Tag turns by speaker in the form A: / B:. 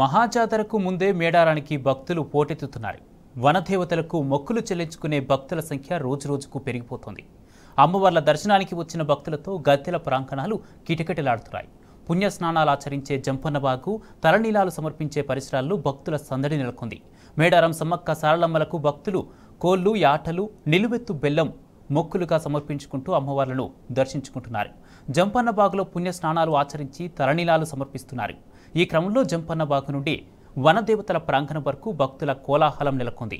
A: మహాజాతరకు ముందే మేడారానికి భక్తులు పోటెత్తుతున్నారు. వనదేవతలకు మొక్కులు చెల్లించుకునే భక్తుల సంఖ్య రోజురోజుకు పెరిగిపోతోంది. అమ్మవార్ల దర్శనానికి వచ్చిన భక్తులతో గద్దెల ప్రాంగణాలు కిటకిటలాడుతున్నాయి. పుణ్యస్నానాలు ఆచరించే జంపన్నబాగు, తలనీలాలు సమర్పించే పరిసరాల్లో భక్తుల సందడి నెలకొంది. మేడారం సమ్మక్క సారలమ్మలకు భక్తులు కోళ్లు, యాటలు, నిలువెత్తు బెల్లం మొక్కులుగా సమర్పించుకుంటూ అమ్మవార్లను దర్శించుకుంటున్నారు. జంపన్నబాగులో పుణ్యస్నానాలు ఆచరించి తలనీలాలు సమర్పిస్తున్నారు. ఈ క్రమంలో జంపన్నబాగు నుండి వనదేవతల ప్రాంగణం వరకు భక్తుల కోలాహలం నెలకొంది.